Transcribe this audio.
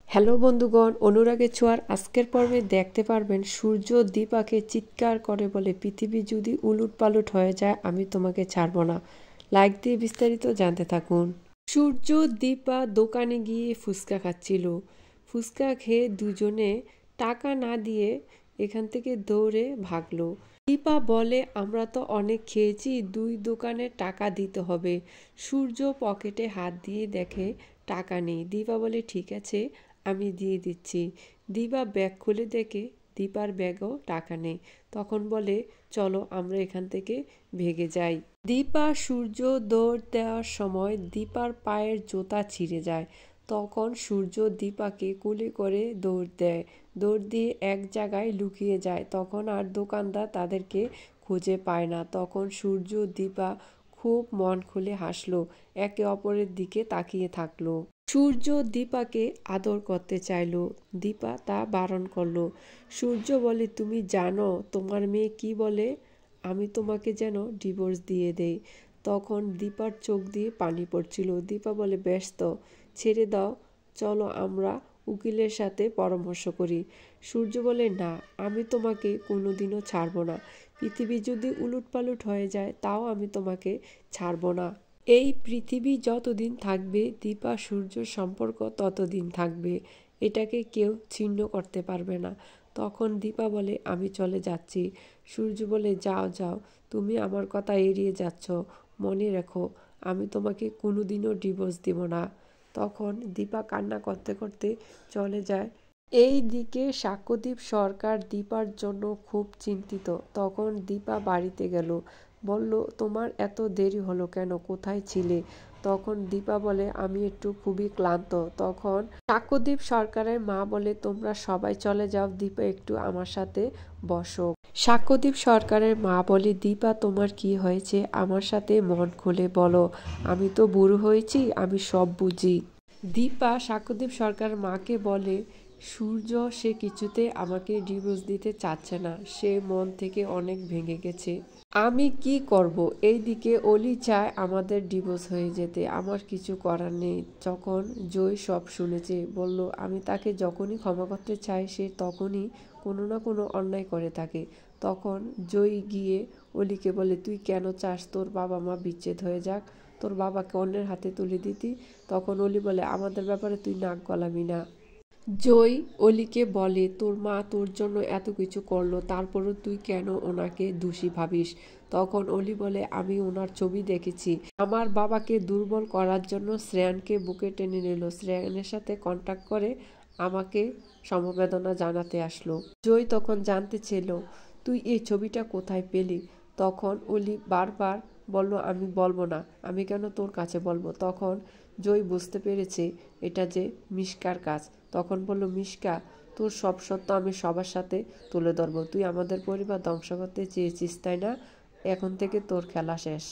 Hello বন্ধুগণ, অনুরাগের ছোঁয়ার আজকের পর্বে দেখতে পারবেন সূর্য দীপাকে চিৎকার করে বলে, পৃথিবী যদি উলুটপালট হয়ে যায় আমি তোমাকে ছাড়ব না। লাইক দিয়ে বিস্তারিত জানতে থাকুন। সূর্য দীপা দোকানে গিয়ে ফুচকা খাচ্ছিল। ফুচকা খেয়ে দুজনে টাকা না দিয়ে এখান থেকে দৌড়ে ভাগলো। দীপা বলে, আমরা তো অনেক খেয়েছি, দুই দোকানে টাকা দিতে হবে। সূর্য পকেটে হাত দিয়ে দেখে টাকা নেই। দীপা বলে, ঠিক আছে, আমি দিয়ে দিচ্ছি। দীপা ব্যাগ খুলে দেখে দীপার ব্যাগও টাকা নেই। তখন বলে, চলো আমরা এখান থেকে ভেগে যাই। দীপা সূর্য দৌড় দেওয়ার সময় দীপার পায়ের জুতা ছিঁড়ে যায়। তখন সূর্য দীপাকে কোলে করে দৌড় দেয়। দৌড় দিয়ে এক জায়গায় লুকিয়ে যায়। তখন আর দোকানদার তাদেরকে খুঁজে পায় না। তখন সূর্য দীপা খুব মন খুলে হাসলো, একে অপরের দিকে তাকিয়ে থাকলো। সূর্য দীপাকে আদর করতে চাইল, দীপা তা বারণ করলো। সূর্য বলে, তুমি জানো তোমার মেয়ে কি বলে? আমি তোমাকে যেন ডিভোর্স দিয়ে দেই। তখন দীপার চোখ দিয়ে পানি পড়ছিল। দীপা বলে, বেশ তো, ছেড়ে দাও, চলো আমরা উকিলের সাথে পরামর্শ করি। সূর্য বলে, না, আমি তোমাকে কোনোদিনও ছাড়ব না। পৃথিবী যদি উলুটপালট হয়ে যায় তাও আমি তোমাকে ছাড়ব না। এই পৃথিবী যতদিন থাকবে দীপা সূর্যর সম্পর্ক ততদিন থাকবে, এটাকে কেউ ছিন্ন করতে পারবে না। তখন দীপা বলে, আমি চলে যাচ্ছি। সূর্য বলে, যাও যাও, তুমি আমার কথা এড়িয়ে যাচ্ছ, মনে রেখো আমি তোমাকে কোনোদিনও ডিভোর্স দিব না। তখন দীপা কান্না করতে করতে চলে যায়। এই দিকে সাক্ষ্যদীপ সরকার দীপার জন্য খুব চিন্তিত। তখন দীপা বাড়িতে গেল, বলল, তোমার এত দেরি হলো কেন, কোথায় ছিলে? তখন দীপা বলে, আমি একটু খুবই ক্লান্ত। তখন সাক্ষ্যদীপ সরকারের মা বলে, তোমরা সবাই চলে যাও, দীপা একটু আমার সাথে বসো। সাক্ষ্যদীপ সরকারের মা বলে, দীপা তোমার কি হয়েছে, আমার সাথে মন খুলে বলো, আমি তো বুড়ো হয়েছি, আমি সব বুঝি। দীপা সাক্ষ্যদীপ সরকারের মাকে বলে, সূর্য সে কিছুতে আমাকে ডিভোর্স দিতে চাচ্ছে না, সে মন থেকে অনেক ভেঙে গেছে, আমি কি করব? এইদিকে অলি চায় আমাদের ডিভোর্স হয়ে যেতে, আমার কিছু করার নেই। যখন জয় সব শুনেছে, বলল, আমি তাকে যখনই ক্ষমা করতে চাই সে তখনই কোনো না কোনো অন্যায় করে থাকে। তখন জয় গিয়ে অলিকে বলে, তুই কেন চাস তোর বাবা মা বিচ্ছেদ হয়ে যাক, তোর বাবাকে অন্যের হাতে তুলে দিতি? তখন অলি বলে, আমাদের ব্যাপারে তুই নাক গলাবি না। জয় অলিকে বলে, তোর মা তোর জন্য এত কিছু করলো, তারপরও তুই কেন ওনাকে দোষী ভাবিস? তখন অলি বলে, আমি ওনার ছবি দেখেছি, আমার বাবাকে দুর্বল করার জন্য শ্রেয়ানকে বুকে টেনে নিল, শ্রেয়ানের সাথে কন্ট্যাক্ট করে আমাকে সমবেদনা জানাতে আসলো। জয় তখন জানতে ছিল, তুই এই ছবিটা কোথায় পেলি? তখন অলি বারবার বলল, আমি বলবো না। আমি কেন তোর কাছে বলবো? তখন জয় বুঝতে পেরেছে এটা যে মিশকার কাজ। তখন বলল, মিশকা, তোর সব সত্য আমি সবার সাথে তুলে ধরবো। তুই আমাদের পরিবার ধ্বংস করতে চেয়েছিস, তাই না? এখন থেকে তোর খেলা শেষ।